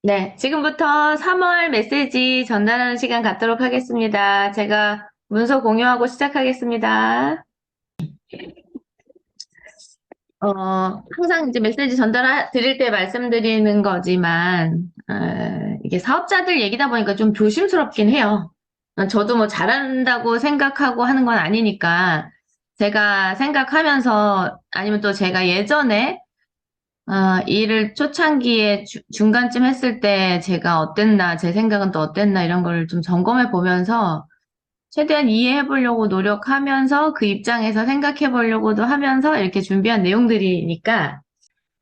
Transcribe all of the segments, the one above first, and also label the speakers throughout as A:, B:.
A: 네, 지금부터 3월 메시지 전달하는 시간 갖도록 하겠습니다. 제가 문서 공유하고 시작하겠습니다. 항상 이제 메시지 드릴 때 말씀드리는 거지만, 이게 사업자들 얘기다 보니까 좀 조심스럽긴 해요. 저도 뭐 잘한다고 생각하고 하는 건 아니니까, 제가 생각하면서, 아니면 또 제가 예전에 일을 초창기에 중간쯤 했을 때 제가 어땠나, 제 생각은 또 어땠나 이런 걸 좀 점검해 보면서 최대한 이해해 보려고 노력하면서 그 입장에서 생각해 보려고도 하면서 이렇게 준비한 내용들이니까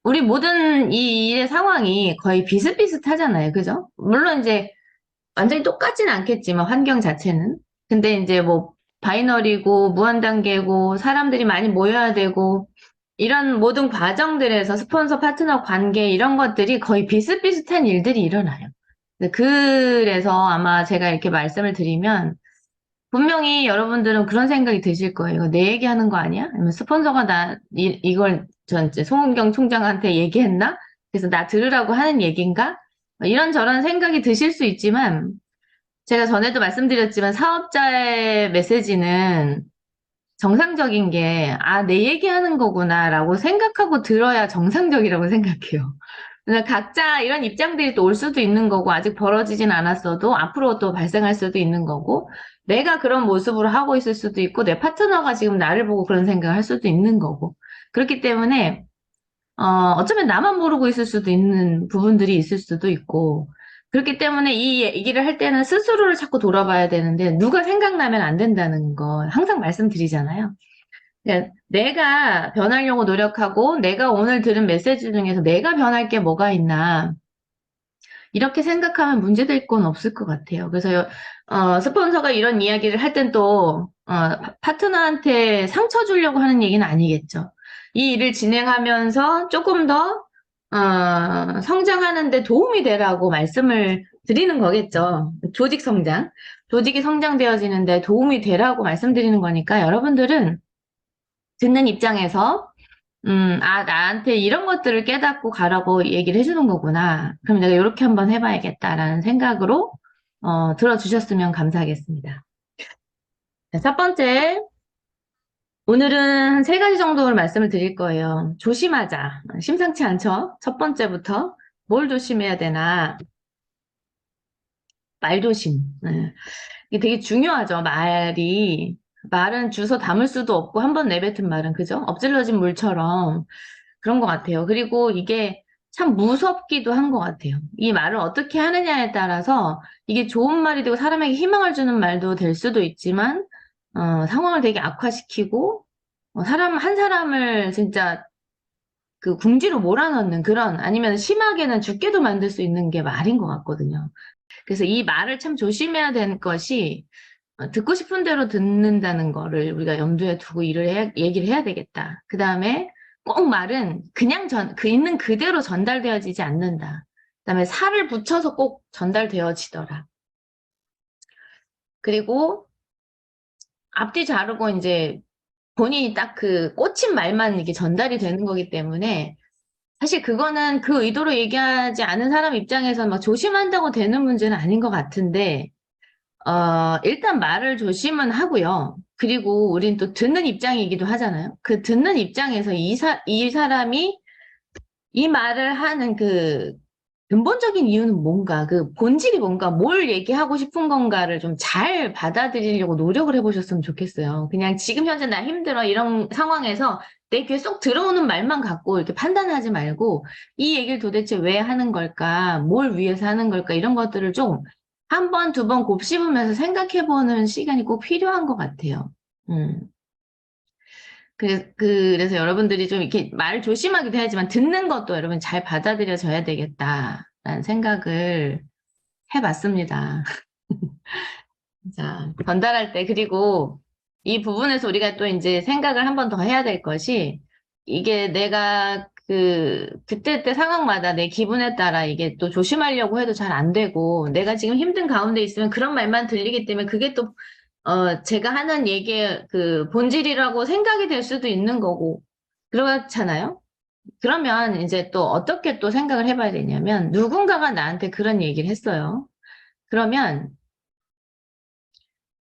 A: 우리 모든 이 일의 상황이 거의 비슷비슷하잖아요. 그죠? 물론 이제 완전히 똑같진 않겠지만 환경 자체는. 근데 이제 뭐 바이너리고 무한단계고 사람들이 많이 모여야 되고 이런 모든 과정들에서 스폰서 파트너 관계 이런 것들이 거의 비슷비슷한 일들이 일어나요. 그래서 아마 제가 이렇게 말씀을 드리면 분명히 여러분들은 그런 생각이 드실 거예요. 이거 내 얘기하는 거 아니야? 아니면 스폰서가 이걸 전 이제 송은경 총장한테 얘기했나? 그래서 나 들으라고 하는 얘기인가? 이런저런 생각이 드실 수 있지만 제가 전에도 말씀드렸지만 사업자의 메시지는 정상적인 게, 내 얘기하는 거구나라고 생각하고 들어야 정상적이라고 생각해요. 그러니까 각자 이런 입장들이 또 올 수도 있는 거고, 아직 벌어지진 않았어도 앞으로 또 발생할 수도 있는 거고, 내가 그런 모습으로 하고 있을 수도 있고, 내 파트너가 지금 나를 보고 그런 생각을 할 수도 있는 거고. 그렇기 때문에, 어쩌면 나만 모르고 있을 수도 있는 부분들이 있을 수도 있고, 그렇기 때문에 이 얘기를 할 때는 스스로를 자꾸 돌아봐야 되는데, 누가 생각나면 안 된다는 거 항상 말씀드리잖아요. 그러니까 내가 변하려고 노력하고, 내가 오늘 들은 메시지 중에서 내가 변할 게 뭐가 있나, 이렇게 생각하면 문제될 건 없을 것 같아요. 그래서, 스폰서가 이런 이야기를 할 땐 또, 파트너한테 상처 주려고 하는 얘기는 아니겠죠. 이 일을 진행하면서 조금 더, 성장하는 데 도움이 되라고 말씀을 드리는 거겠죠. 조직 성장. 조직이 성장되어지는데 도움이 되라고 말씀드리는 거니까 여러분들은 듣는 입장에서 나한테 이런 것들을 깨닫고 가라고 얘기를 해주는 거구나. 그럼 내가 이렇게 한번 해봐야겠다라는 생각으로, 들어주셨으면 감사하겠습니다. 자, 첫 번째, 오늘은 한 세 가지 정도를 말씀을 드릴 거예요. 조심하자. 심상치 않죠? 첫 번째부터. 뭘 조심해야 되나? 말조심. 네. 이게 되게 중요하죠, 말은 주워 담을 수도 없고, 한 번 내뱉은 말은, 그죠? 엎질러진 물처럼. 그런 것 같아요. 그리고 이게 참 무섭기도 한 것 같아요. 이 말을 어떻게 하느냐에 따라서 이게 좋은 말이 되고 사람에게 희망을 주는 말도 될 수도 있지만, 상황을 되게 악화시키고, 한 사람을 진짜 그 궁지로 몰아넣는 그런, 아니면 심하게는 죽게도 만들 수 있는 게 말인 것 같거든요. 그래서 이 말을 참 조심해야 되는 것이, 듣고 싶은 대로 듣는다는 거를 우리가 염두에 두고 얘기를 해야 되겠다. 그 다음에 꼭 말은 그냥 그 있는 그대로 전달되어지지 않는다. 그 다음에 살을 붙여서 꼭 전달되어지더라. 그리고 앞뒤 자르고 이제 본인이 딱 그 꽂힌 말만 이게 전달이 되는 거기 때문에 사실 그거는 그 의도로 얘기하지 않은 사람 입장에서 막 조심한다고 되는 문제는 아닌 것 같은데, 일단 말을 조심은 하고요. 그리고 우린 또 듣는 입장이기도 하잖아요. 그 듣는 입장에서 이 사람이 이 말을 하는 그 근본적인 이유는 뭔가, 그 본질이 뭔가, 뭘 얘기하고 싶은 건가를 좀 잘 받아들이려고 노력을 해보셨으면 좋겠어요. 그냥 지금 현재 나 힘들어 이런 상황에서 내 귀에 쏙 들어오는 말만 갖고 이렇게 판단하지 말고 이 얘기를 도대체 왜 하는 걸까, 뭘 위해서 하는 걸까 이런 것들을 좀 한 번, 두 번 곱씹으면서 생각해보는 시간이 꼭 필요한 것 같아요. 음. 그래서 여러분들이 좀 이렇게 말 조심하기도 해야지만 듣는 것도 여러분 잘 받아들여져야 되겠다라는 생각을 해봤습니다. 자, 전달할 때, 그리고 이 부분에서 우리가 또 이제 생각을 한 번 더 해야 될 것이, 이게 내가 그때 상황마다 내 기분에 따라 이게 또 조심하려고 해도 잘 안 되고, 내가 지금 힘든 가운데 있으면 그런 말만 들리기 때문에 그게 또, 제가 하는 얘기의 그 본질이라고 생각이 될 수도 있는 거고, 그렇잖아요? 그러면 이제 또 어떻게 또 생각을 해봐야 되냐면, 누군가가 나한테 그런 얘기를 했어요. 그러면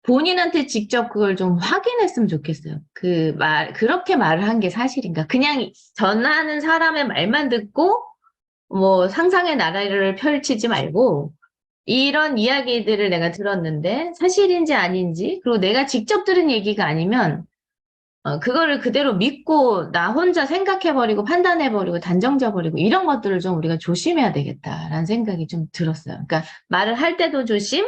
A: 본인한테 직접 그걸 좀 확인했으면 좋겠어요. 그렇게 말을 한 게 사실인가. 그냥 전하는 사람의 말만 듣고, 뭐, 상상의 나라를 펼치지 말고, 이런 이야기들을 내가 들었는데, 사실인지 아닌지, 그리고 내가 직접 들은 얘기가 아니면, 그거를 그대로 믿고 나 혼자 생각해버리고 판단해버리고 단정져버리고 이런 것들을 좀 우리가 조심해야 되겠다라는 생각이 좀 들었어요. 그러니까 말을 할 때도 조심,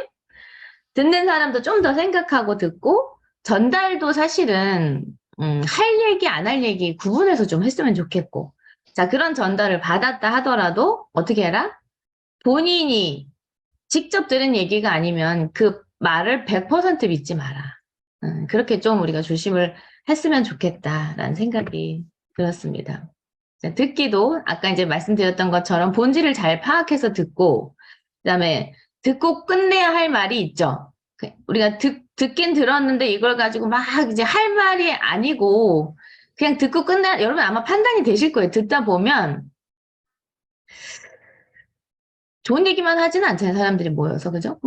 A: 듣는 사람도 좀 더 생각하고 듣고, 전달도 사실은, 할 얘기, 안 할 얘기 구분해서 좀 했으면 좋겠고. 자, 그런 전달을 받았다 하더라도 어떻게 해라? 본인이 직접 들은 얘기가 아니면 그 말을 100% 믿지 마라. 그렇게 좀 우리가 조심을 했으면 좋겠다라는 생각이 들었습니다. 자, 듣기도 아까 이제 말씀드렸던 것처럼 본질을 잘 파악해서 듣고, 그다음에 듣고 끝내야 할 말이 있죠. 우리가 듣긴 들었는데 이걸 가지고 막 이제 할 말이 아니고 그냥 듣고 여러분 아마 판단이 되실 거예요. 듣다 보면 좋은 얘기만 하지는 않잖아요. 사람들이 모여서. 그죠?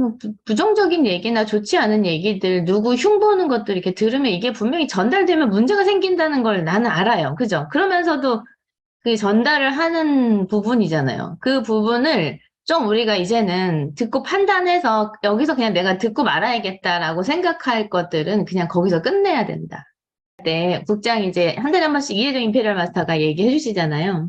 A: 부정적인 얘기나 좋지 않은 얘기들, 누구 흉보는 것들 이렇게 들으면 이게 분명히 전달되면 문제가 생긴다는 걸 나는 알아요. 그죠? 그러면서도 그 전달을 하는 부분이잖아요. 그 부분을 좀 우리가 이제는 듣고 판단해서 여기서 그냥 내가 듣고 말아야겠다라고 생각할 것들은 그냥 거기서 끝내야 된다. 네, 국장 이제 한 달에 한 번씩 이혜정 임페리얼 마스터가 얘기해 주시잖아요.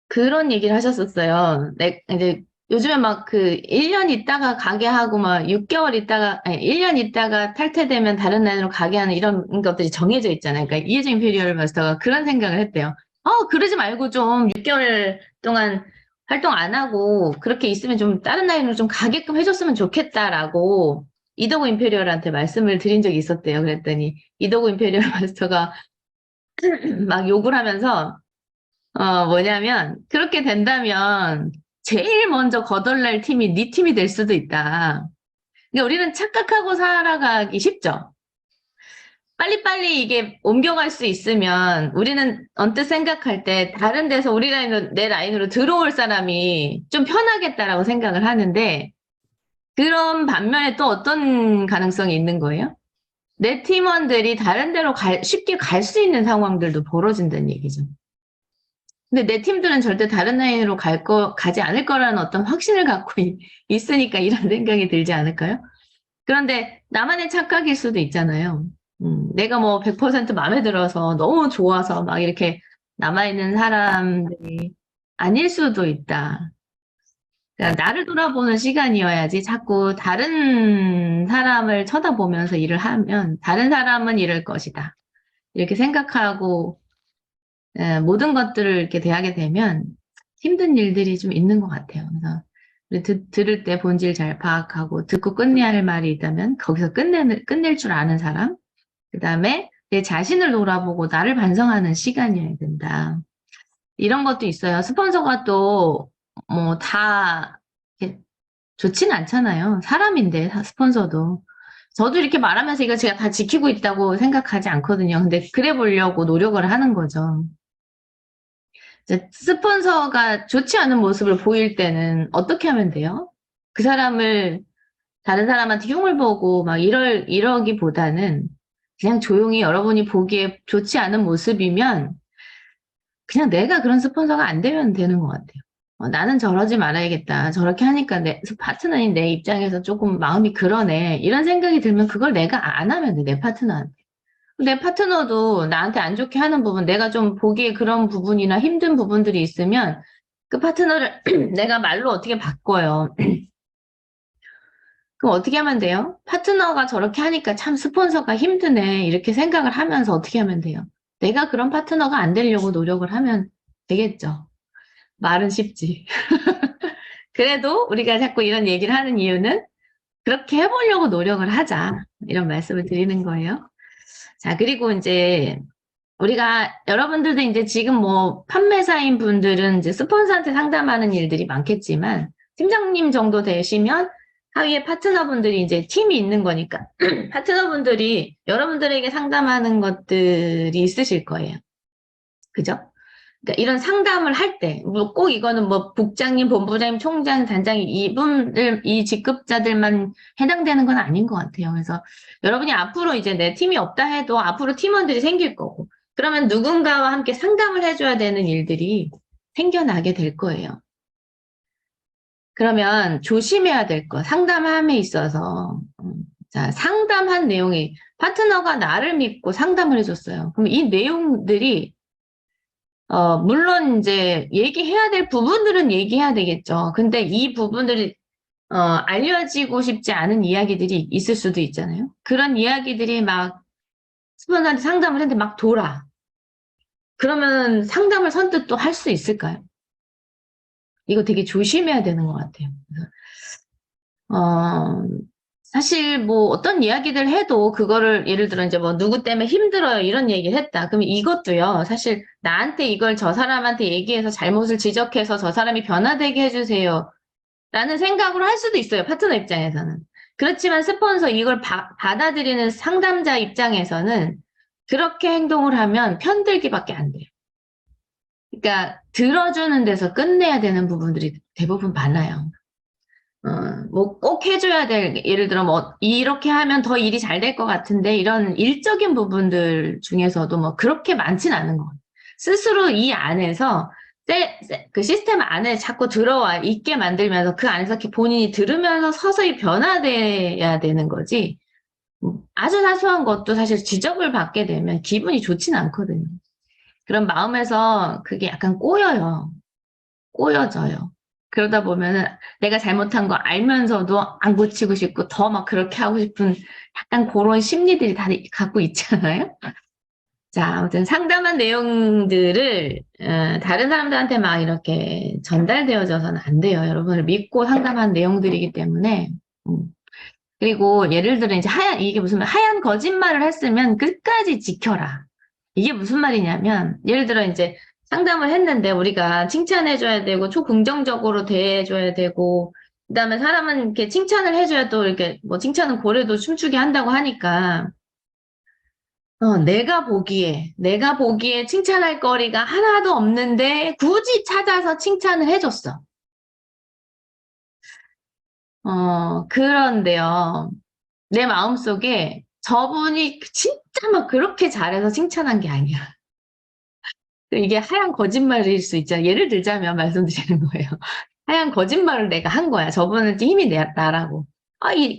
A: 그런 얘기를 하셨었어요. 이제 요즘에 막 1년 있다가 가게 하고 막 6개월 있다가, 아니, 1년 있다가 탈퇴되면 다른 라인으로 가게 하는 이런 것들이 정해져 있잖아요. 그러니까 이혜정 임페리얼 마스터가 그런 생각을 했대요. 그러지 말고 좀 6개월 동안 활동 안 하고 그렇게 있으면 좀 다른 라인으로 좀 가게끔 해줬으면 좋겠다라고 이도구 임페리얼한테 말씀을 드린 적이 있었대요. 그랬더니 이도구 임페리얼 마스터가 막 욕을 하면서 뭐냐면, 그렇게 된다면, 제일 먼저 거덜날 팀이 네 팀이 될 수도 있다. 그러니까 우리는 착각하고 살아가기 쉽죠? 빨리빨리 이게 옮겨갈 수 있으면, 우리는 언뜻 생각할 때, 다른 데서 내 라인으로 들어올 사람이 좀 편하겠다라고 생각을 하는데, 그런 반면에 또 어떤 가능성이 있는 거예요? 내 팀원들이 다른 데로 쉽게 갈 수 있는 상황들도 벌어진다는 얘기죠. 근데 내 팀들은 절대 다른 라인으로 가지 않을 거라는 어떤 확신을 갖고 있으니까 이런 생각이 들지 않을까요? 그런데 나만의 착각일 수도 있잖아요. 내가 뭐 100% 마음에 들어서 너무 좋아서 막 이렇게 남아있는 사람들이 아닐 수도 있다. 그러니까 나를 돌아보는 시간이어야지 자꾸 다른 사람을 쳐다보면서 일을 하면 다른 사람은 이럴 것이다. 이렇게 생각하고 모든 것들을 이렇게 대하게 되면 힘든 일들이 좀 있는 것 같아요. 그래서 우리 들을 때 본질 잘 파악하고 듣고 끝내야 할 말이 있다면 거기서 끝낼 줄 아는 사람, 그 다음에 내 자신을 돌아보고 나를 반성하는 시간이어야 된다. 이런 것도 있어요. 스폰서가 또 뭐 다 좋지는 않잖아요. 사람인데 스폰서도. 저도 이렇게 말하면서 이거 제가 다 지키고 있다고 생각하지 않거든요. 근데 그래 보려고 노력을 하는 거죠. 이제 스폰서가 좋지 않은 모습을 보일 때는 어떻게 하면 돼요? 그 사람을 다른 사람한테 흉을 보고 막 이러기보다는 그냥 조용히 여러분이 보기에 좋지 않은 모습이면 그냥 내가 그런 스폰서가 안 되면 되는 것 같아요. 나는 저러지 말아야겠다. 저렇게 하니까 파트너인 내 입장에서 조금 마음이 그러네. 이런 생각이 들면 그걸 내가 안 하면 돼, 내 파트너한테. 내 파트너도 나한테 안 좋게 하는 부분, 내가 좀 보기에 그런 부분이나 힘든 부분들이 있으면 그 파트너를 내가 말로 어떻게 바꿔요. 그럼 어떻게 하면 돼요? 파트너가 저렇게 하니까 참 스폰서가 힘드네. 이렇게 생각을 하면서 어떻게 하면 돼요? 내가 그런 파트너가 안 되려고 노력을 하면 되겠죠. 말은 쉽지. 그래도 우리가 자꾸 이런 얘기를 하는 이유는 그렇게 해보려고 노력을 하자. 이런 말씀을 드리는 거예요. 자, 그리고 이제 우리가 여러분들도 이제 지금 뭐 판매사인 분들은 이제 스폰서한테 상담하는 일들이 많겠지만 팀장님 정도 되시면 하위에 파트너분들이 이제 팀이 있는 거니까 파트너분들이 여러분들에게 상담하는 것들이 있으실 거예요. 그죠? 그러니까 이런 상담을 할 때, 뭐 꼭 이거는 뭐 국장님, 본부장님, 총장, 단장님, 이 직급자들만 해당되는 건 아닌 것 같아요. 그래서 여러분이 앞으로 이제 내 팀이 없다 해도 앞으로 팀원들이 생길 거고, 그러면 누군가와 함께 상담을 해줘야 되는 일들이 생겨나게 될 거예요. 그러면 조심해야 될 거, 상담함에 있어서, 자, 상담한 내용이 파트너가 나를 믿고 상담을 해줬어요. 그럼 이 내용들이 물론 이제 얘기해야 될 부분들은 얘기해야 되겠죠. 근데 이 부분들이 알려지고 싶지 않은 이야기들이 있을 수도 있잖아요. 그런 이야기들이 막 스폰서한테 상담을 했는데 막 돌아. 그러면 상담을 선뜻 또 할 수 있을까요? 이거 되게 조심해야 되는 것 같아요. 그래서, 어, 사실 뭐 어떤 이야기들 해도 그거를 예를 들어 이제 뭐 누구 때문에 힘들어요 이런 얘기를 했다. 그럼 이것도요. 사실 나한테 이걸 저 사람한테 얘기해서 잘못을 지적해서 저 사람이 변화되게 해주세요. 라는 생각으로 할 수도 있어요. 파트너 입장에서는. 그렇지만 스폰서 이걸 받아들이는 상담자 입장에서는 그렇게 행동을 하면 편들기밖에 안 돼요. 그러니까 들어주는 데서 끝내야 되는 부분들이 대부분 많아요. 뭐 꼭 해줘야 될, 예를 들어 뭐 이렇게 하면 더 일이 잘 될 것 같은데 이런 일적인 부분들 중에서도 뭐 그렇게 많진 않은 것 같아요. 스스로 이 안에서 그 시스템 안에 자꾸 들어와 있게 만들면서 그 안에서 이렇게 본인이 들으면서 서서히 변화돼야 되는 거지. 아주 사소한 것도 사실 지적을 받게 되면 기분이 좋진 않거든요. 그런 마음에서 그게 약간 꼬여져요. 그러다 보면은 내가 잘못한 거 알면서도 안 고치고 싶고 더 막 그렇게 하고 싶은 약간 그런 심리들이 다 갖고 있잖아요. 자, 아무튼 상담한 내용들을 다른 사람들한테 막 이렇게 전달되어져서는 안 돼요. 여러분을 믿고 상담한 내용들이기 때문에. 음. 그리고 예를 들어 이제 이게 무슨 하얀 거짓말을 했으면 끝까지 지켜라. 이게 무슨 말이냐면 예를 들어 이제 상담을 했는데 우리가 칭찬해줘야 되고 초긍정적으로 대해줘야 되고 그다음에 사람은 이렇게 칭찬을 해줘야 또 이렇게 뭐 칭찬은 고래도 춤추게 한다고 하니까 내가 보기에 칭찬할 거리가 하나도 없는데 굳이 찾아서 칭찬을 해줬어. 그런데요. 내 마음속에 저분이 진짜 막 그렇게 잘해서 칭찬한 게 아니야. 이게 하얀 거짓말일 수 있잖아. 예를 들자면 말씀드리는 거예요. 하얀 거짓말을 내가 한 거야. 저분한테 힘이 나라고.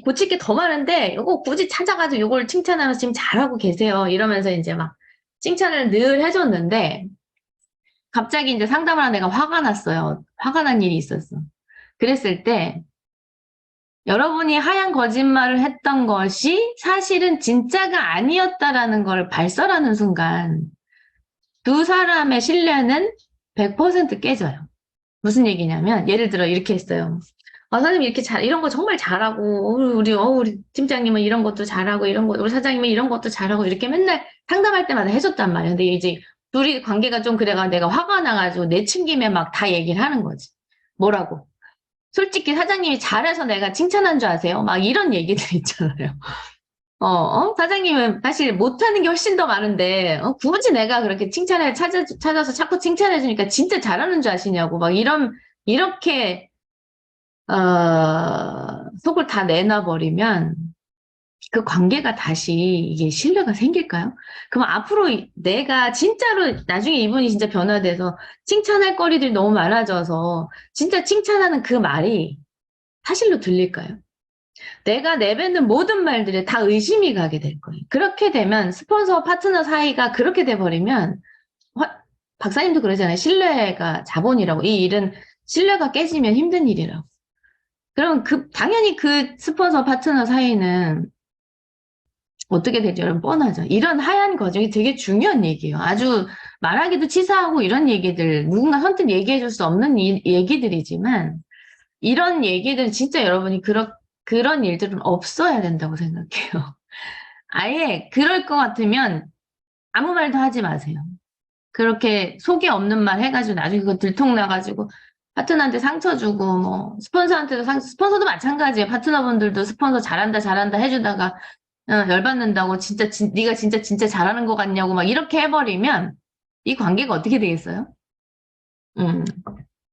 A: 고칠 게 더 많은데, 이거 굳이 찾아가지고 이걸 칭찬하면서 지금 잘하고 계세요. 이러면서 이제 막 칭찬을 늘 해줬는데, 갑자기 이제 상담을 하는 내가 화가 났어요. 화가 난 일이 있었어. 그랬을 때, 여러분이 하얀 거짓말을 했던 것이 사실은 진짜가 아니었다라는 걸 발설하는 순간, 두 사람의 신뢰는 100% 깨져요. 무슨 얘기냐면, 예를 들어 이렇게 했어요. 선생님 이렇게 이런 거 정말 잘하고, 우리 팀장님은 이런 것도 잘하고, 우리 사장님은 이런 것도 잘하고, 이렇게 맨날 상담할 때마다 해줬단 말이에요. 근데 이제 둘이 관계가 좀 그래가 내가 화가 나가지고 내친김에 막 다 얘기를 하는 거지. 뭐라고? 솔직히 사장님이 잘해서 내가 칭찬한 줄 아세요? 막 이런 얘기들 있잖아요. 사장님은 사실 못하는 게 훨씬 더 많은데, 굳이 내가 그렇게 찾아서 자꾸 칭찬해주니까 진짜 잘하는 줄 아시냐고, 막 이렇게, 속을 다 내놔버리면 그 관계가 다시 이게 신뢰가 생길까요? 그럼 앞으로 내가 진짜로 나중에 이분이 진짜 변화돼서 칭찬할 거리들이 너무 많아져서 진짜 칭찬하는 그 말이 사실로 들릴까요? 내가 내뱉는 모든 말들에 다 의심이 가게 될 거예요. 그렇게 되면 스폰서 파트너 사이가 그렇게 돼버리면 박사님도 그러잖아요. 신뢰가 자본이라고. 이 일은 신뢰가 깨지면 힘든 일이라고. 그럼 당연히 그 스폰서 파트너 사이는 어떻게 되죠? 여러분 뻔하죠. 이런 하얀 거정이 되게 중요한 얘기예요. 아주 말하기도 치사하고 이런 얘기들 누군가 선뜻 얘기해 줄 수 없는 얘기들이지만 이런 얘기들 진짜 여러분이 그런 일들은 없어야 된다고 생각해요. 아예 그럴 것 같으면 아무 말도 하지 마세요. 그렇게 속에 없는 말 해가지고 나중에 그거 들통나가지고 파트너한테 상처 주고 뭐 스폰서한테도 스폰서도 마찬가지예요. 파트너분들도 스폰서 잘한다 잘한다 해주다가 열받는다고 네가 진짜 잘하는 것 같냐고 막 이렇게 해버리면 이 관계가 어떻게 되겠어요? 음,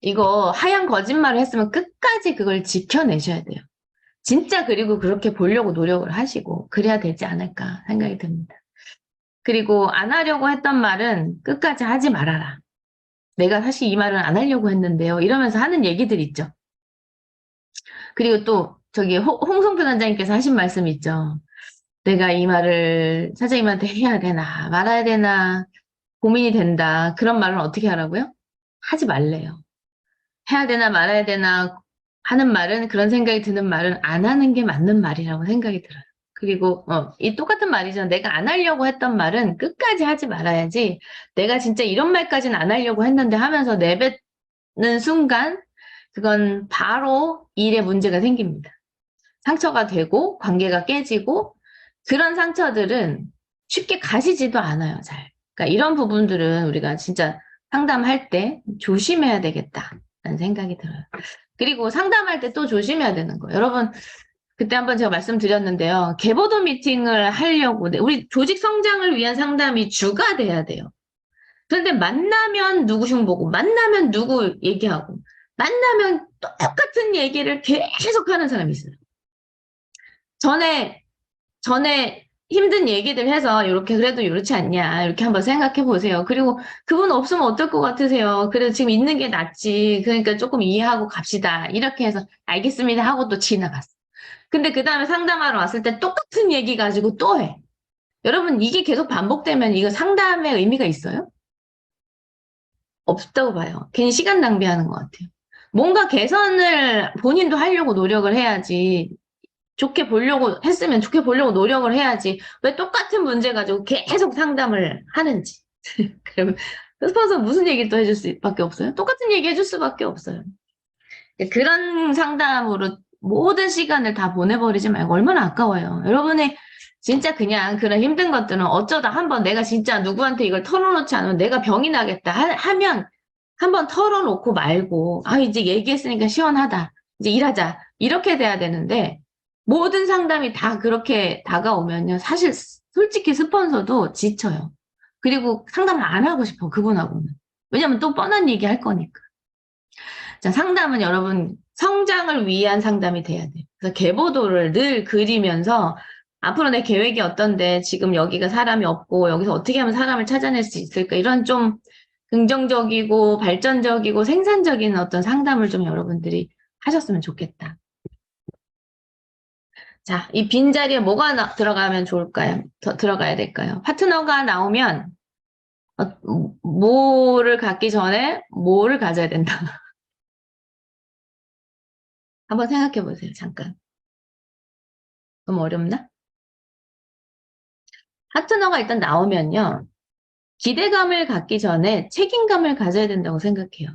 A: 이거 하얀 거짓말을 했으면 끝까지 그걸 지켜내셔야 돼요. 진짜 그리고 그렇게 보려고 노력을 하시고 그래야 되지 않을까 생각이 듭니다. 그리고 안 하려고 했던 말은 끝까지 하지 말아라. 내가 사실 이 말은 안 하려고 했는데요. 이러면서 하는 얘기들 있죠. 그리고 또 저기 홍성표 단장님께서 하신 말씀 있죠. 내가 이 말을 사장님한테 해야 되나 말아야 되나 고민이 된다. 그런 말은 어떻게 하라고요? 하지 말래요. 해야 되나 말아야 되나 하는 말은 그런 생각이 드는 말은 안 하는 게 맞는 말이라고 생각이 들어요. 그리고 이 똑같은 말이죠. 내가 안 하려고 했던 말은 끝까지 하지 말아야지. 내가 진짜 이런 말까지는 안 하려고 했는데 하면서 내뱉는 순간 그건 바로 일에 문제가 생깁니다. 상처가 되고 관계가 깨지고 그런 상처들은 쉽게 가시지도 않아요, 잘. 그러니까 이런 부분들은 우리가 진짜 상담할 때 조심해야 되겠다라는 생각이 들어요. 그리고 상담할 때 또 조심해야 되는 거예요. 여러분, 그때 한번 제가 말씀드렸는데요. 개보도 미팅을 하려고, 우리 조직 성장을 위한 상담이 주가 돼야 돼요. 그런데 만나면 누구 흉보고, 만나면 누구 얘기하고, 만나면 똑같은 얘기를 계속 하는 사람이 있어요. 전에 힘든 얘기들 해서 이렇게 그래도 이렇지 않냐 이렇게 한번 생각해 보세요. 그리고 그분 없으면 어떨 것 같으세요? 그래도 지금 있는 게 낫지. 그러니까 조금 이해하고 갑시다. 이렇게 해서 알겠습니다 하고 또 지나갔어. 근데 그 다음에 상담하러 왔을 때 똑같은 얘기 가지고 또 해. 여러분 이게 계속 반복되면 이거 상담의 의미가 있어요? 없다고 봐요. 괜히 시간 낭비하는 것 같아요. 뭔가 개선을 본인도 하려고 노력을 해야지. 좋게 보려고 했으면 좋게 보려고 노력을 해야지 왜 똑같은 문제 가지고 계속 상담을 하는지 그러면 스폰서 무슨 얘기를 또 해줄 수밖에 없어요? 똑같은 얘기 해줄 수밖에 없어요. 그런 상담으로 모든 시간을 다 보내버리지 말고 얼마나 아까워요. 여러분의 진짜 그냥 그런 힘든 것들은 어쩌다 한번 내가 진짜 누구한테 이걸 털어놓지 않으면 내가 병이 나겠다 하면 한번 털어놓고 말고 아 이제 얘기했으니까 시원하다 이제 일하자 이렇게 돼야 되는데 모든 상담이 다 그렇게 다가오면요. 사실 솔직히 스폰서도 지쳐요. 그리고 상담을 안 하고 싶어 그분하고는. 왜냐면 또 뻔한 얘기 할 거니까. 자, 상담은 여러분 성장을 위한 상담이 돼야 돼요. 그래서 계보도를 늘 그리면서 앞으로 내 계획이 어떤데 지금 여기가 사람이 없고 여기서 어떻게 하면 사람을 찾아낼 수 있을까 이런 좀 긍정적이고 발전적이고 생산적인 어떤 상담을 좀 여러분들이 하셨으면 좋겠다. 자, 이 빈자리에 뭐가 들어가면 좋을까요? 더 들어가야 될까요? 파트너가 나오면 뭐를 갖기 전에 뭐를 가져야 된다. 한번 생각해 보세요. 잠깐. 너무 어렵나? 파트너가 일단 나오면요. 기대감을 갖기 전에 책임감을 가져야 된다고 생각해요.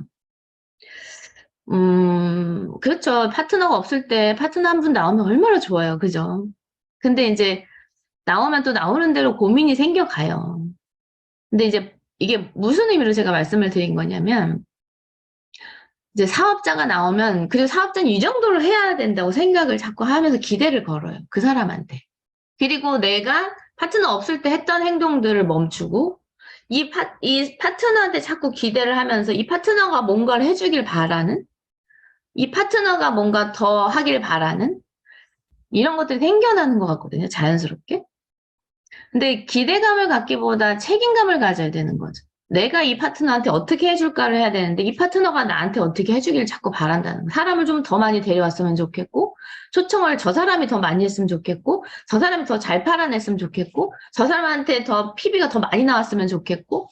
A: 그렇죠. 파트너가 없을 때 파트너 한 분 나오면 얼마나 좋아요. 그죠? 근데 이제 나오면 또 나오는 대로 고민이 생겨가요. 근데 이제 이게 무슨 의미로 제가 말씀을 드린 거냐면 이제 사업자가 나오면 그리고 사업자는 이 정도를 해야 된다고 생각을 자꾸 하면서 기대를 걸어요. 그 사람한테. 그리고 내가 파트너 없을 때 했던 행동들을 멈추고 이 파트너한테 자꾸 기대를 하면서 이 파트너가 뭔가를 해주길 바라는 이 파트너가 뭔가 더 하길 바라는 이런 것들이 생겨나는 것 같거든요. 자연스럽게. 근데 기대감을 갖기보다 책임감을 가져야 되는 거죠. 내가 이 파트너한테 어떻게 해줄까를 해야 되는데 이 파트너가 나한테 어떻게 해주길 자꾸 바란다는 거. 사람을 좀 더 많이 데려왔으면 좋겠고 초청을 저 사람이 더 많이 했으면 좋겠고 저 사람이 더 잘 팔아냈으면 좋겠고 저 사람한테 더 PB가 더 많이 나왔으면 좋겠고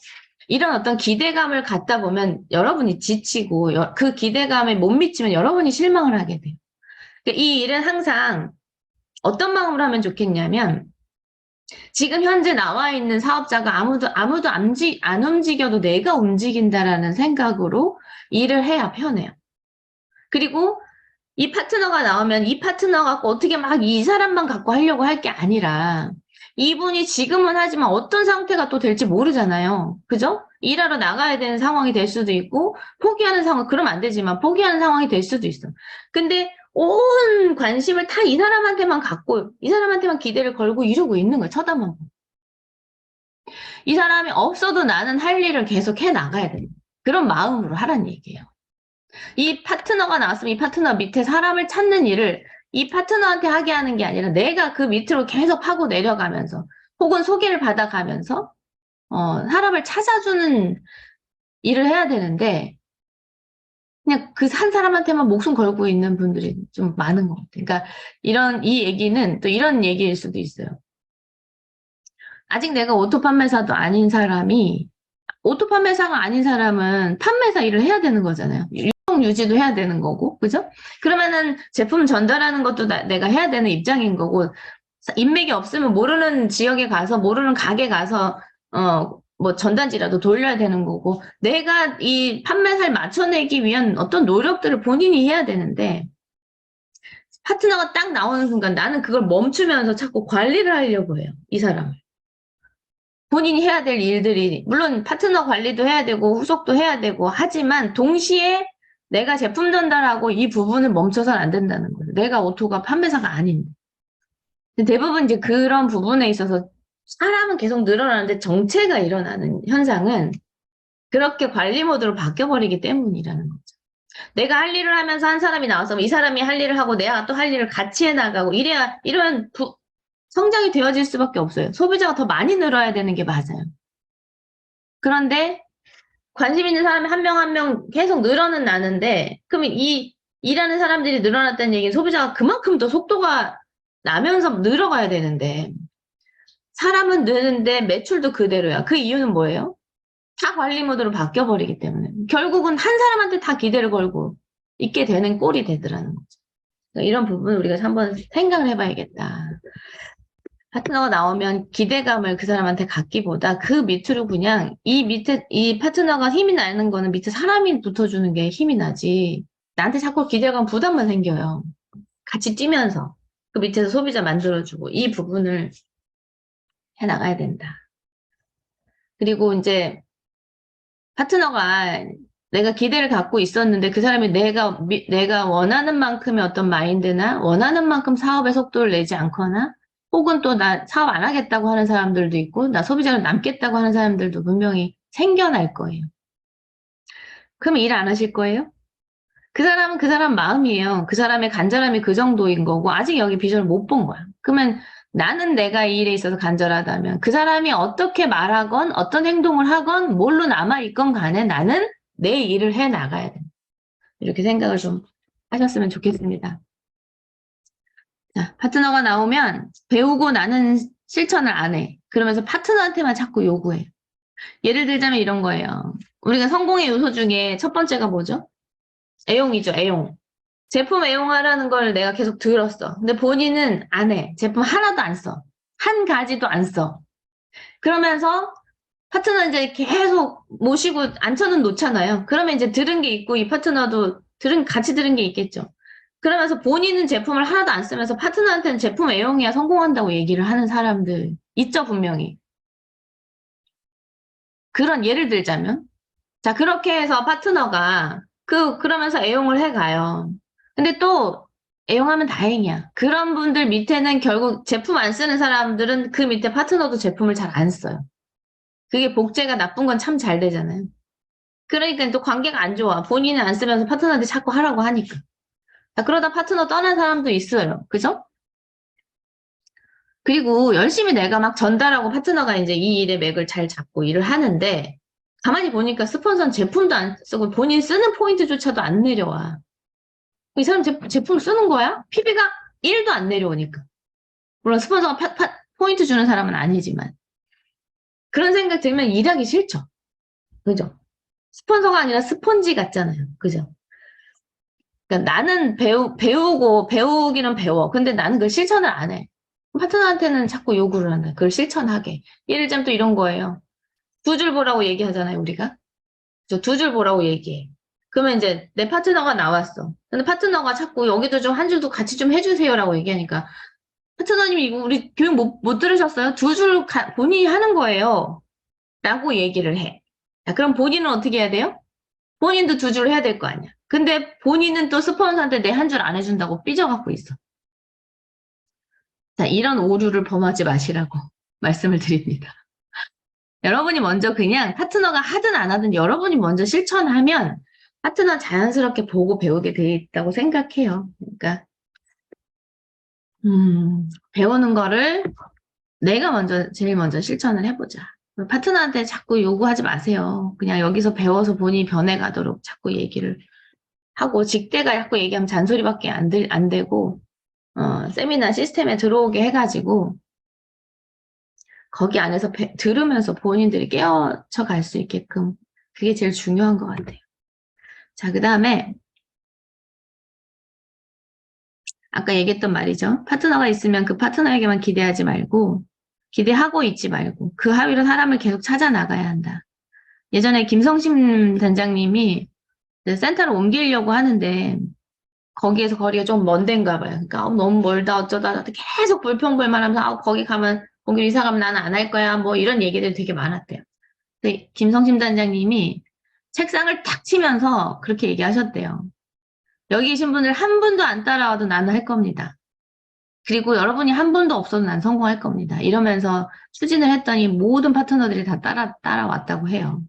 A: 이런 어떤 기대감을 갖다 보면 여러분이 지치고 그 기대감에 못 미치면 여러분이 실망을 하게 돼요. 그러니까 이 일은 항상 어떤 마음으로 하면 좋겠냐면 지금 현재 나와 있는 사업자가 아무도 안 움직여도 내가 움직인다라는 생각으로 일을 해야 편해요. 그리고 이 파트너가 나오면 이 파트너 갖고 어떻게 막 이 사람만 갖고 하려고 할 게 아니라 이분이 지금은 하지만 어떤 상태가 또 될지 모르잖아요. 그죠? 일하러 나가야 되는 상황이 될 수도 있고 포기하는 상황, 그러면 안 되지만 포기하는 상황이 될 수도 있어. 근데 온 관심을 다 이 사람한테만 갖고 이 사람한테만 기대를 걸고 이러고 있는 거예요. 쳐다만 보고. 이 사람이 없어도 나는 할 일을 계속 해 나가야 돼. 그런 마음으로 하란 얘기예요. 이 파트너가 나왔으면 이 파트너 밑에 사람을 찾는 일을 이 파트너한테 하게 하는 게 아니라 내가 그 밑으로 계속 파고 내려가면서 혹은 소개를 받아가면서 사람을 찾아주는 일을 해야 되는데 그냥 그 한 사람한테만 목숨 걸고 있는 분들이 좀 많은 것 같아요. 그러니까 이 얘기는 또 이런 얘기일 수도 있어요. 아직 내가 오토 판매사도 아닌 사람이 오토 판매사가 아닌 사람은 판매사 일을 해야 되는 거잖아요. 유통 유지도 해야 되는 거고, 그죠? 그러면은 제품 전달하는 것도 내가 해야 되는 입장인 거고, 인맥이 없으면 모르는 지역에 가서, 모르는 가게 가서, 뭐 전단지라도 돌려야 되는 거고, 내가 이 판매사를 맞춰내기 위한 어떤 노력들을 본인이 해야 되는데, 파트너가 딱 나오는 순간 나는 그걸 멈추면서 자꾸 관리를 하려고 해요. 이 사람을. 본인이 해야 될 일들이 물론 파트너 관리도 해야 되고 후속도 해야 되고 하지만 동시에 내가 제품 전달하고 이 부분을 멈춰서는 안 된다는 거예요. 내가 오토가 판매사가 아닌데. 대부분 이제 그런 부분에 있어서 사람은 계속 늘어나는데 정체가 일어나는 현상은 그렇게 관리 모드로 바뀌어버리기 때문이라는 거죠. 내가 할 일을 하면서 한 사람이 나와서 이 사람이 할 일을 하고 내가 또 할 일을 같이 해나가고 이래야 이런 성장이 되어질 수밖에 없어요. 소비자가 더 많이 늘어야 되는 게 맞아요. 그런데 관심 있는 사람이 한 명 한 명 계속 늘어는 나는데 그러면 이 일하는 사람들이 늘어났다는 얘기는 소비자가 그만큼 더 속도가 나면서 늘어가야 되는데 사람은 느는데 매출도 그대로야. 그 이유는 뭐예요? 다 관리 모드로 바뀌어버리기 때문에 결국은 한 사람한테 다 기대를 걸고 있게 되는 꼴이 되더라는 거죠. 그러니까 이런 부분 우리가 한번 생각을 해봐야겠다. 파트너가 나오면 기대감을 그 사람한테 갖기보다 그 밑으로 그냥 이 파트너가 힘이 나는 거는 밑에 사람이 붙어주는 게 힘이 나지. 나한테 자꾸 기대감 부담만 생겨요. 같이 뛰면서 그 밑에서 소비자 만들어주고 이 부분을 해 나가야 된다. 그리고 이제 파트너가 내가 기대를 갖고 있었는데 그 사람이 내가 원하는 만큼의 어떤 마인드나 원하는 만큼 사업의 속도를 내지 않거나 혹은 또 나 사업 안 하겠다고 하는 사람들도 있고 나 소비자로 남겠다고 하는 사람들도 분명히 생겨날 거예요. 그럼 일 안 하실 거예요? 그 사람은 그 사람 마음이에요. 그 사람의 간절함이 그 정도인 거고 아직 여기 비전을 못 본 거야. 그러면 나는 내가 이 일에 있어서 간절하다면 그 사람이 어떻게 말하건 어떤 행동을 하건 뭘로 남아있건 간에 나는 내 일을 해 나가야 돼. 이렇게 생각을 좀 하셨으면 좋겠습니다. 자, 파트너가 나오면 배우고 나는 실천을 안 해. 그러면서 파트너한테만 자꾸 요구해. 예를 들자면 이런 거예요. 우리가 성공의 요소 중에 첫 번째가 뭐죠? 애용이죠, 애용. 제품 애용하라는 걸 내가 계속 들었어. 근데 본인은 안 해. 제품 하나도 안 써. 한 가지도 안 써. 그러면서 파트너 이제 계속 모시고 앉혀는 놓잖아요. 그러면 이제 들은 게 있고 이 파트너도 같이 들은 게 있겠죠. 그러면서 본인은 제품을 하나도 안 쓰면서 파트너한테는 제품 애용해야 성공한다고 얘기를 하는 사람들 있죠, 분명히. 그런 예를 들자면. 자, 그렇게 해서 파트너가 그러면서 애용을 해가요. 근데 또 애용하면 다행이야. 그런 분들 밑에는 결국 제품 안 쓰는 사람들은 그 밑에 파트너도 제품을 잘 안 써요. 그게 복제가 나쁜 건 참 잘 되잖아요. 그러니까 또 관계가 안 좋아. 본인은 안 쓰면서 파트너한테 자꾸 하라고 하니까. 자, 그러다 파트너 떠난 사람도 있어요. 그죠? 그리고 열심히 내가 막 전달하고 파트너가 이제 이 일의 맥을 잘 잡고 일을 하는데 가만히 보니까 스폰서는 제품도 안 쓰고 본인 쓰는 포인트조차도 안 내려와. 이 사람 제품 쓰는 거야? PB가 1도 안 내려오니까. 물론 스폰서가 포인트 주는 사람은 아니지만. 그런 생각 들면 일하기 싫죠. 그죠? 스폰서가 아니라 스폰지 같잖아요. 그죠? 그러니까 나는 배우기는 배워. 근데 나는 그걸 실천을 안 해. 파트너한테는 자꾸 요구를 한다. 그걸 실천하게. 예를 들자면 또 이런 거예요. 2줄 보라고 얘기하잖아요, 우리가. 두 줄 보라고 얘기해. 그러면 이제 내 파트너가 나왔어. 근데 파트너가 자꾸 여기도 좀 한 줄도 같이 좀 해주세요라고 얘기하니까 파트너님이 이거 우리 교육 못 들으셨어요? 2줄 본인이 하는 거예요. 라고 얘기를 해. 자, 그럼 본인은 어떻게 해야 돼요? 본인도 2줄 해야 될 거 아니야. 근데 본인은 또 스폰서한테 내 한 줄 안 해준다고 삐져갖고 있어. 자, 이런 오류를 범하지 마시라고 말씀을 드립니다. 여러분이 먼저 그냥 파트너가 하든 안 하든 여러분이 먼저 실천하면 파트너 자연스럽게 보고 배우게 돼 있다고 생각해요. 그러니까 배우는 거를 내가 먼저 제일 먼저 실천을 해보자. 파트너한테 자꾸 요구하지 마세요. 그냥 여기서 배워서 본인이 변해가도록 자꾸 얘기를 하고 직대가 자꾸 얘기하면 잔소리밖에 안 되고 세미나 시스템에 들어오게 해가지고 거기 안에서 들으면서 본인들이 깨어쳐 갈 수 있게끔 그게 제일 중요한 것 같아요. 자, 그 다음에 아까 얘기했던 말이죠. 파트너가 있으면 그 파트너에게만 기대하지 말고 기대하고 있지 말고 그 하위로 사람을 계속 찾아 나가야 한다. 예전에 김성심 단장님이 센터를 옮기려고 하는데 거기에서 거리가 좀 먼 데인가 봐요. 그러니까 너무 멀다 어쩌다 계속 불평불만하면서 거기 가면 거기 이사 가면 나는 안 할 거야 뭐 이런 얘기들이 되게 많았대요. 근데 김성심 단장님이 책상을 탁 치면서 그렇게 얘기하셨대요. 여기 계신 분들 한 분도 안 따라와도 나는 할 겁니다. 그리고 여러분이 한 분도 없어도 난 성공할 겁니다. 이러면서 추진을 했더니 모든 파트너들이 다 따라왔다고 해요.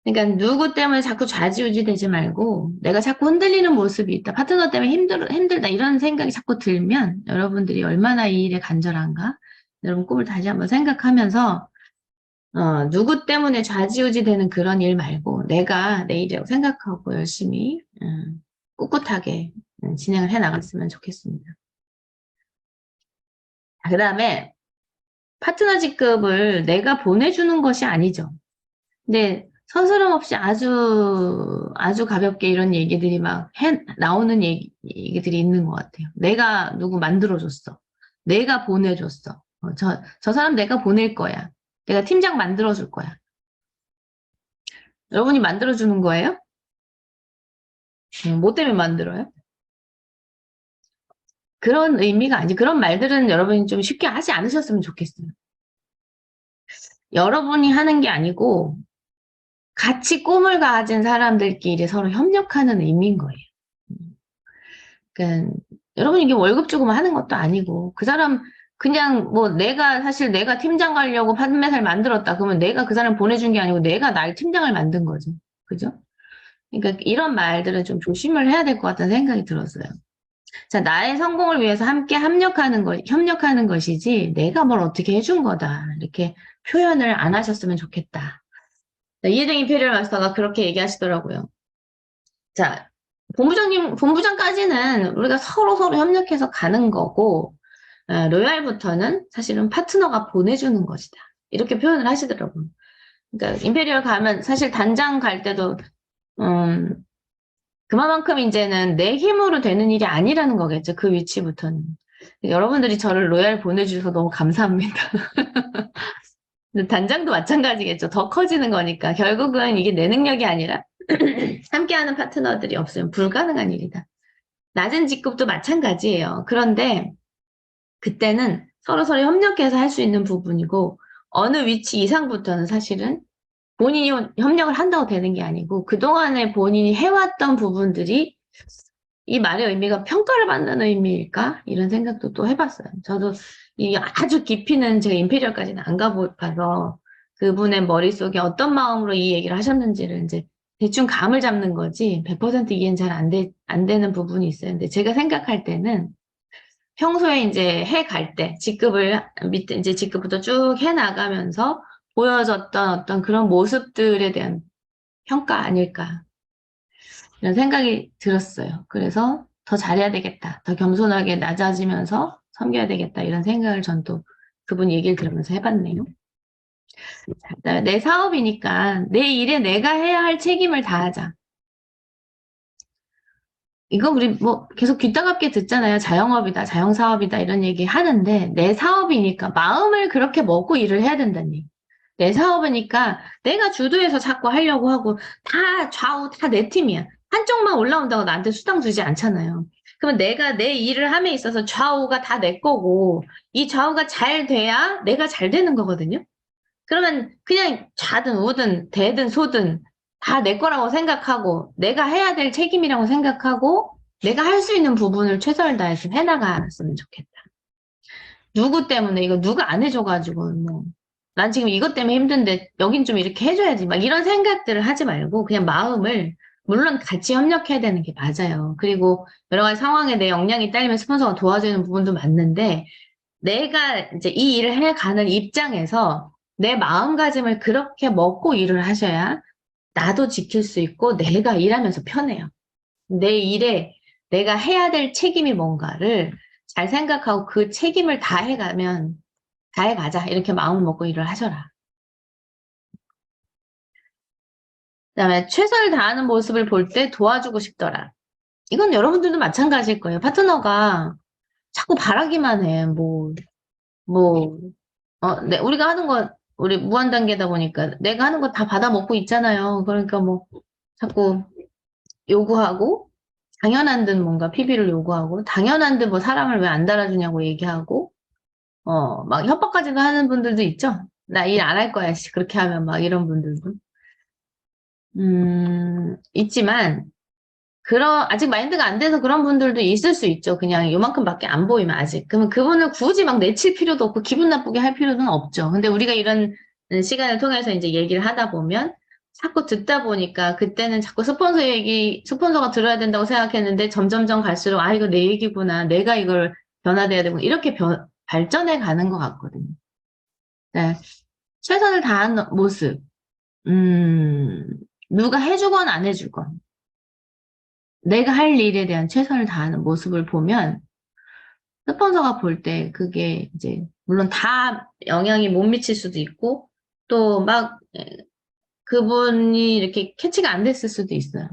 A: 그러니까 누구 때문에 자꾸 좌지우지 되지 말고 내가 자꾸 흔들리는 모습이 있다. 파트너 때문에 힘들다 이런 생각이 자꾸 들면 여러분들이 얼마나 이 일에 간절한가? 여러분 꿈을 다시 한번 생각하면서 누구 때문에 좌지우지 되는 그런 일 말고 내가 내 일이라고 생각하고 열심히 꿋꿋하게 진행을 해 나갔으면 좋겠습니다. 그 다음에 파트너 직급을 내가 보내주는 것이 아니죠. 근데 서스럼 없이 아주 가볍게 이런 얘기들이 막 나오는 얘기들이 있는 것 같아요. 내가 누구 만들어줬어. 내가 보내줬어. 저 사람 내가 보낼 거야. 내가 팀장 만들어줄 거야. 여러분이 만들어주는 거예요? 뭐 때문에 만들어요? 그런 의미가 아니지. 그런 말들은 여러분이 좀 쉽게 하지 않으셨으면 좋겠어요. 여러분이 하는 게 아니고 같이 꿈을 가진 사람들끼리 서로 협력하는 의미인 거예요. 그러니까 여러분 이게 월급 주고만 하는 것도 아니고 그 사람 그냥 뭐 사실 내가 팀장 가려고 판매사를 만들었다. 그러면 내가 그 사람 보내준 게 아니고 내가 날 팀장을 만든 거죠. 그죠? 그러니까 이런 말들은 좀 조심을 해야 될 것 같다는 생각이 들었어요. 자, 나의 성공을 위해서 함께 협력하는 것이지 내가 뭘 어떻게 해준 거다. 이렇게 표현을 안 하셨으면 좋겠다. 이혜정 임페리얼 마스터가 그렇게 얘기하시더라고요. 자, 본부장까지는 우리가 서로 협력해서 가는 거고, 로얄부터는 사실은 파트너가 보내주는 것이다. 이렇게 표현을 하시더라고요. 그러니까 임페리얼 가면 사실 단장 갈 때도 그만큼 이제는 내 힘으로 되는 일이 아니라는 거겠죠. 그 위치부터는. 여러분들이 저를 로얄 보내주셔서 너무 감사합니다. 단장도 마찬가지겠죠. 더 커지는 거니까. 결국은 이게 내 능력이 아니라 함께하는 파트너들이 없으면 불가능한 일이다. 낮은 직급도 마찬가지예요. 그런데 그때는 서로 협력해서 할 수 있는 부분이고 어느 위치 이상부터는 사실은 본인이 협력을 한다고 되는 게 아니고 그동안에 본인이 해왔던 부분들이 이 말의 의미가 평가를 받는 의미일까? 이런 생각도 또 해봤어요. 저도 이 아주 깊이는 제가 임페리얼까지는 안 가봐서 그분의 머릿속에 어떤 마음으로 이 얘기를 하셨는지를 이제 대충 감을 잡는 거지 100% 이해는 잘 안 되는 부분이 있어요. 근데 제가 생각할 때는 평소에 이제 해 갈 때 밑에 이제 직급부터 쭉 해 나가면서 보여졌던 어떤 그런 모습들에 대한 평가 아닐까 이런 생각이 들었어요. 그래서 더 잘해야 되겠다. 더 겸손하게 낮아지면서 섬겨야 되겠다. 이런 생각을 전 또 그분 얘기를 들으면서 해봤네요. 자, 내 사업이니까 내 일에 내가 해야 할 책임을 다하자. 이거 우리 뭐 계속 귀따갑게 듣잖아요. 자영업이다, 자영사업이다 이런 얘기 하는데 내 사업이니까 마음을 그렇게 먹고 일을 해야 된다는 얘기. 내 사업이니까 내가 주도해서 자꾸 하려고 하고 다 좌우 다 내 팀이야. 한쪽만 올라온다고 나한테 수당 주지 않잖아요. 그러면 내가 내 일을 함에 있어서 좌우가 다 내 거고 이 좌우가 잘 돼야 내가 잘 되는 거거든요. 그러면 그냥 좌든 우든 대든 소든 다 내 거라고 생각하고 내가 해야 될 책임이라고 생각하고 내가 할 수 있는 부분을 최선을 다해서 해나갔으면 좋겠다. 누구 때문에 이거 누가 안 해줘가지고 뭐 난 지금 이것 때문에 힘든데 여긴 좀 이렇게 해줘야지. 막 이런 생각들을 하지 말고 그냥 마음을 물론 같이 협력해야 되는 게 맞아요. 그리고 여러 가지 상황에 내 역량이 딸리면 스폰서가 도와주는 부분도 맞는데 내가 이제 이 일을 해가는 입장에서 내 마음가짐을 그렇게 먹고 일을 하셔야 나도 지킬 수 있고 내가 일하면서 편해요. 내 일에 내가 해야 될 책임이 뭔가를 잘 생각하고 그 책임을 다 해가면 다 해가자. 이렇게 마음을 먹고 일을 하셔라. 그다음에 최선을 다하는 모습을 볼 때 도와주고 싶더라. 이건 여러분들도 마찬가지일 거예요. 파트너가 자꾸 바라기만 해. 뭐, 우리가 하는 거, 우리 무한단계다 보니까 내가 하는 거 다 받아 먹고 있잖아요. 그러니까 뭐, 자꾸 요구하고, 당연한 듯 뭔가 PB를 요구하고, 당연한 듯 뭐 사람을 왜 안 달아주냐고 얘기하고, 막 협박까지도 하는 분들도 있죠. 나 일 안 할 거야, 씨. 그렇게 하면 막 이런 분들도. 있지만, 아직 마인드가 안 돼서 그런 분들도 있을 수 있죠. 그냥 요만큼밖에 안 보이면 아직. 그러면 그분을 굳이 막 내칠 필요도 없고 기분 나쁘게 할 필요는 없죠. 근데 우리가 이런 시간을 통해서 이제 얘기를 하다 보면 자꾸 듣다 보니까 그때는 자꾸 스폰서가 들어야 된다고 생각했는데 점점점 갈수록 이거 내 얘기구나. 내가 이걸 변화돼야 되고 이렇게 발전해 가는 것 같거든요. 네. 최선을 다한 모습. 음, 누가 해주건 안 해주건. 내가 할 일에 대한 최선을 다하는 모습을 보면 스폰서가 볼 때 그게 이제 물론 다 영향이 못 미칠 수도 있고 또 막 그분이 이렇게 캐치가 안 됐을 수도 있어요.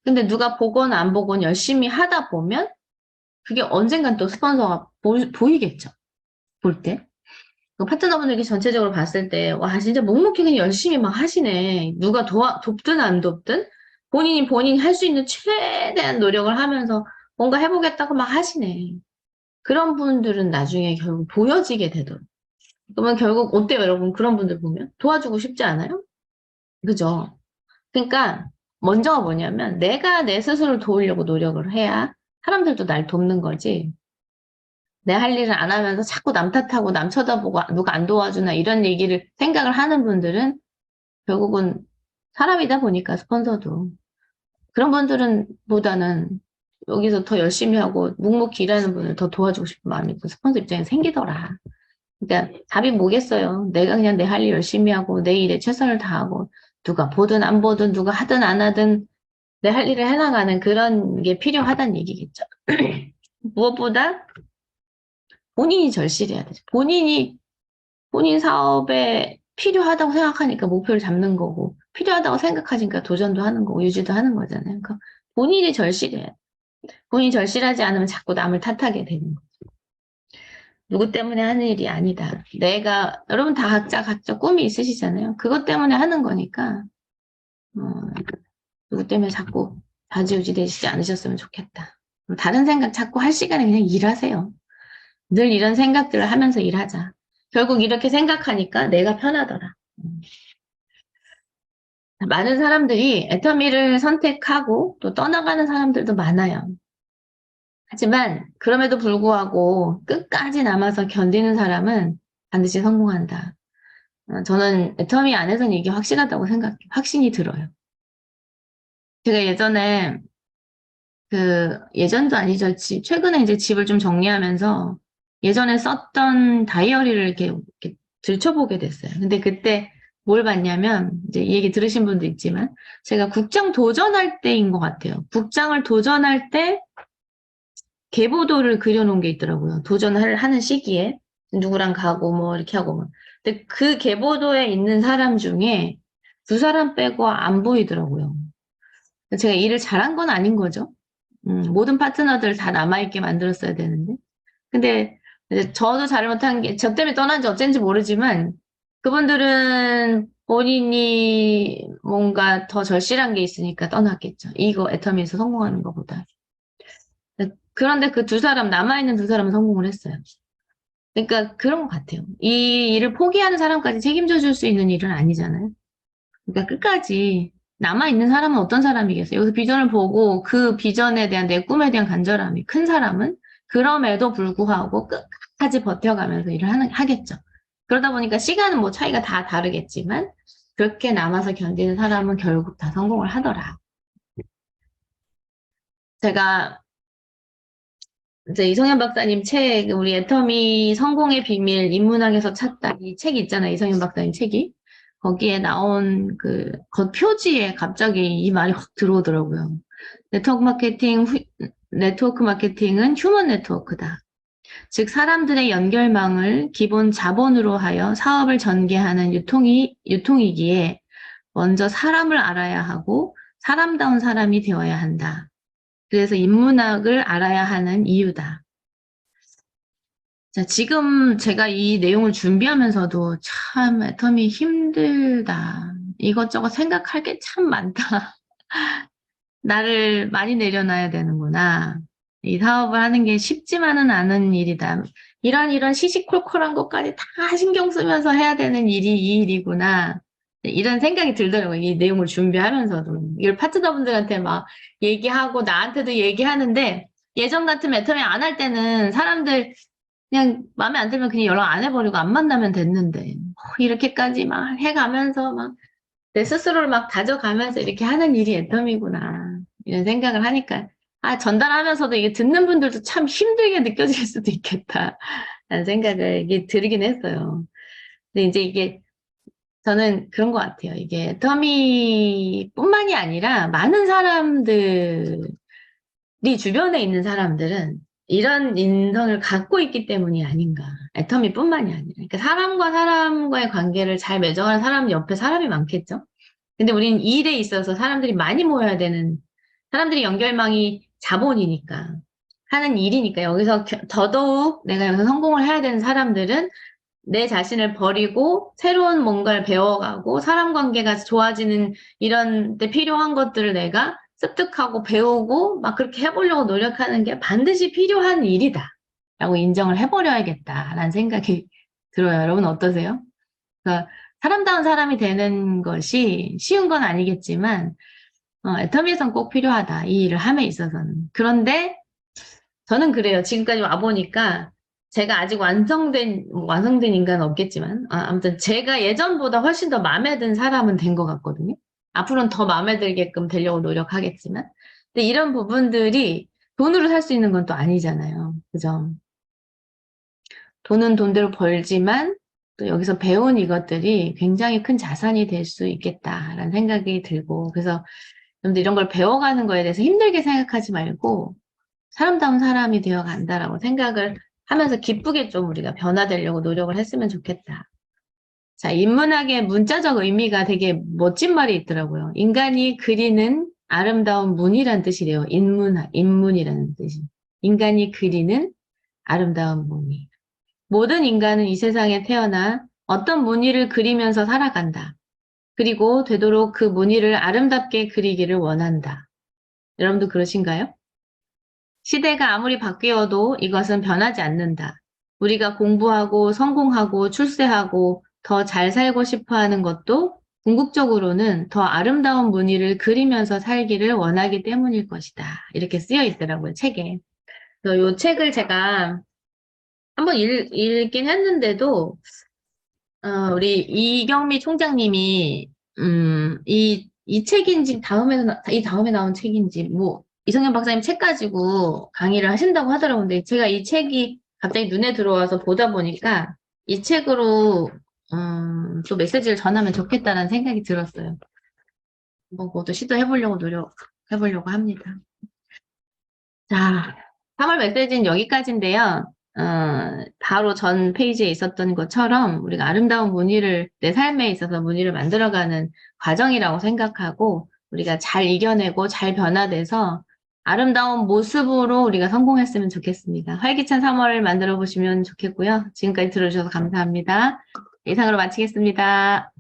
A: 근데 누가 보건 안 보건 열심히 하다 보면 그게 언젠간 또 스폰서가 보이겠죠. 볼 때. 그 파트너분들께 전체적으로 봤을 때, 와, 진짜 묵묵히 그냥 열심히 막 하시네. 누가 돕든 안 돕든 본인이 할 수 있는 최대한 노력을 하면서 뭔가 해보겠다고 막 하시네. 그런 분들은 나중에 결국 보여지게 되더라고요. 그러면 결국 어때요, 여러분? 그런 분들 보면? 도와주고 싶지 않아요? 그죠? 그러니까 먼저가 뭐냐면 내가 내 스스로를 도우려고 노력을 해야 사람들도 날 돕는 거지. 내 할 일을 안 하면서 자꾸 남 탓하고 남 쳐다보고 누가 안 도와주나 이런 얘기를 생각을 하는 분들은 결국은 사람이다 보니까 스폰서도 그런 분들은 보다는 여기서 더 열심히 하고 묵묵히 일하는 분을 더 도와주고 싶은 마음이 그 스폰서 입장에 생기더라. 그러니까 답이 뭐겠어요. 내가 그냥 내 할 일 열심히 하고 내 일에 최선을 다하고 누가 보든 안 보든 누가 하든 안 하든 내 할 일을 해나가는 그런 게 필요하다는 얘기겠죠. 무엇보다 본인이 절실해야 되죠. 본인 사업에 필요하다고 생각하니까 목표를 잡는 거고 필요하다고 생각하니까 도전도 하는 거고 유지도 하는 거잖아요. 그러니까 본인이 절실해야 돼. 본인이 절실하지 않으면 자꾸 남을 탓하게 되는 거예요. 누구 때문에 하는 일이 아니다. 여러분 다 각자 꿈이 있으시잖아요. 그것 때문에 하는 거니까, 어, 누구 때문에 자꾸 좌지우지 되시지 않으셨으면 좋겠다. 다른 생각 자꾸 할 시간에 그냥 일하세요. 늘 이런 생각들을 하면서 일하자. 결국 이렇게 생각하니까 내가 편하더라. 많은 사람들이 애터미를 선택하고 또 떠나가는 사람들도 많아요. 하지만 그럼에도 불구하고 끝까지 남아서 견디는 사람은 반드시 성공한다. 저는 애터미 안에서는 이게 확실하다고 생각해요. 확신이 들어요. 제가 예전도 아니죠. 최근에 이제 집을 좀 정리하면서 예전에 썼던 다이어리를 이렇게 들춰보게 됐어요. 근데 그때 뭘 봤냐면, 이제 이 얘기 들으신 분도 있지만, 제가 국장 도전할 때인 것 같아요. 국장을 도전할 때 계보도를 그려놓은 게 있더라고요. 도전을 하는 시기에. 누구랑 가고 뭐 이렇게 하고 뭐. 근데 그 계보도에 있는 사람 중에 두 사람 빼고 안 보이더라고요. 제가 일을 잘한 건 아닌 거죠. 모든 파트너들 다 남아있게 만들었어야 되는데. 근데 이제 저도 잘못한 게, 저 때문에 떠난지 어쩐지 모르지만, 그분들은 본인이 뭔가 더 절실한 게 있으니까 떠났겠죠. 이거 애터미에서 성공하는 것보다. 그런데 그 두 사람, 남아있는 두 사람은 성공을 했어요. 그러니까 그런 것 같아요. 이 일을 포기하는 사람까지 책임져 줄 수 있는 일은 아니잖아요. 그러니까 끝까지 남아있는 사람은 어떤 사람이겠어요? 여기서 비전을 보고 그 비전에 대한 내 꿈에 대한 간절함이 큰 사람은 그럼에도 불구하고 끝까지 버텨가면서 일을 하겠죠. 그러다 보니까 시간은 뭐 차이가 다 다르겠지만 그렇게 남아서 견디는 사람은 결국 다 성공을 하더라. 제가 이제 이성현 박사님 책, 우리 애터미 성공의 비밀 인문학에서 찾다 이 책 있잖아요. 이성현 박사님 책이. 거기에 나온 그 겉 표지에 갑자기 이 말이 확 들어오더라고요. 네트워크 마케팅은 휴먼 네트워크다. 즉 사람들의 연결망을 기본 자본으로 하여 사업을 전개하는 유통이기에 먼저 사람을 알아야 하고 사람다운 사람이 되어야 한다. 그래서 인문학을 알아야 하는 이유다. 자, 지금 제가 이 내용을 준비하면서도 참 애터미 힘들다. 이것저것 생각할 게 참 많다. 나를 많이 내려놔야 되는구나. 이 사업을 하는 게 쉽지만은 않은 일이다. 이런 시시콜콜한 것까지 다 신경 쓰면서 해야 되는 일이 이 일이구나. 이런 생각이 들더라고요. 이 내용을 준비하면서도. 이걸 파트너분들한테 막 얘기하고 나한테도 얘기하는데 예전 같으면 애터미 안 할 때는 사람들 그냥 마음에 안 들면 그냥 연락 안 해버리고 안 만나면 됐는데 이렇게까지 막 해가면서 막 내 스스로를 막 다져가면서 이렇게 하는 일이 애터미구나. 이런 생각을 하니까, 아, 전달하면서도 이게 듣는 분들도 참 힘들게 느껴질 수도 있겠다. 라는 생각을 이게 들긴 했어요. 근데 이제 이게 저는 그런 것 같아요. 이게 애터미뿐만이 아니라 많은 사람들이 주변에 있는 사람들은 이런 인성을 갖고 있기 때문이 아닌가. 애터미뿐만이 아니라. 그러니까 사람과 사람과의 관계를 잘 맺어가는 사람 옆에 사람이 많겠죠. 근데 우리는 이 일에 있어서 사람들이 많이 모여야 되는, 사람들이 연결망이 자본이니까, 하는 일이니까, 여기서 더더욱 내가 여기서 성공을 해야 되는 사람들은 내 자신을 버리고 새로운 뭔가를 배워가고 사람 관계가 좋아지는 이런 데 필요한 것들을 내가 습득하고 배우고 막 그렇게 해보려고 노력하는 게 반드시 필요한 일이다. 라고 인정을 해버려야겠다라는 생각이 들어요. 여러분 어떠세요? 그러니까 사람다운 사람이 되는 것이 쉬운 건 아니겠지만 애터미에선 꼭 필요하다. 이 일을 함에 있어서는. 그런데 저는 그래요. 지금까지 와보니까 제가 아직 완성된 인간은 없겠지만 아무튼 제가 예전보다 훨씬 더 마음에 든 사람은 된 것 같거든요. 앞으로는 더 마음에 들게끔 되려고 노력하겠지만 근데 이런 부분들이 돈으로 살 수 있는 건 또 아니잖아요. 그죠? 돈은 돈대로 벌지만 또 여기서 배운 이것들이 굉장히 큰 자산이 될 수 있겠다라는 생각이 들고 그래서 여러분들 이런 걸 배워가는 거에 대해서 힘들게 생각하지 말고 사람다운 사람이 되어 간다라고 생각을 하면서 기쁘게 좀 우리가 변화되려고 노력을 했으면 좋겠다. 자, 인문학의 문자적 의미가 되게 멋진 말이 있더라고요. 인간이 그리는 아름다운 문이란 뜻이래요. 인문이라는 뜻이. 인간이 그리는 아름다운 무늬. 모든 인간은 이 세상에 태어나 어떤 무늬를 그리면서 살아간다. 그리고 되도록 그 무늬를 아름답게 그리기를 원한다. 여러분도 그러신가요? 시대가 아무리 바뀌어도 이것은 변하지 않는다. 우리가 공부하고 성공하고 출세하고 더 잘 살고 싶어 하는 것도 궁극적으로는 더 아름다운 무늬를 그리면서 살기를 원하기 때문일 것이다. 이렇게 쓰여 있더라고요, 책에. 그래서 이 책을 제가 한번 읽긴 했는데도 우리 이경미 총장님이 이 책인지 이 다음에 나온 책인지 뭐 이성현 박사님 책 가지고 강의를 하신다고 하더라고요. 근데 제가 이 책이 갑자기 눈에 들어와서 보다 보니까 이 책으로 또 메시지를 전하면 좋겠다는 생각이 들었어요. 뭐 그것도 시도해보려고 노력해보려고 합니다. 자, 3월 메시지는 여기까지인데요. 바로 전 페이지에 있었던 것처럼 우리가 아름다운 무늬를 내 삶에 있어서 무늬를 만들어가는 과정이라고 생각하고 우리가 잘 이겨내고 잘 변화돼서 아름다운 모습으로 우리가 성공했으면 좋겠습니다. 활기찬 3월을 만들어 보시면 좋겠고요. 지금까지 들어주셔서 감사합니다. 이상으로 마치겠습니다.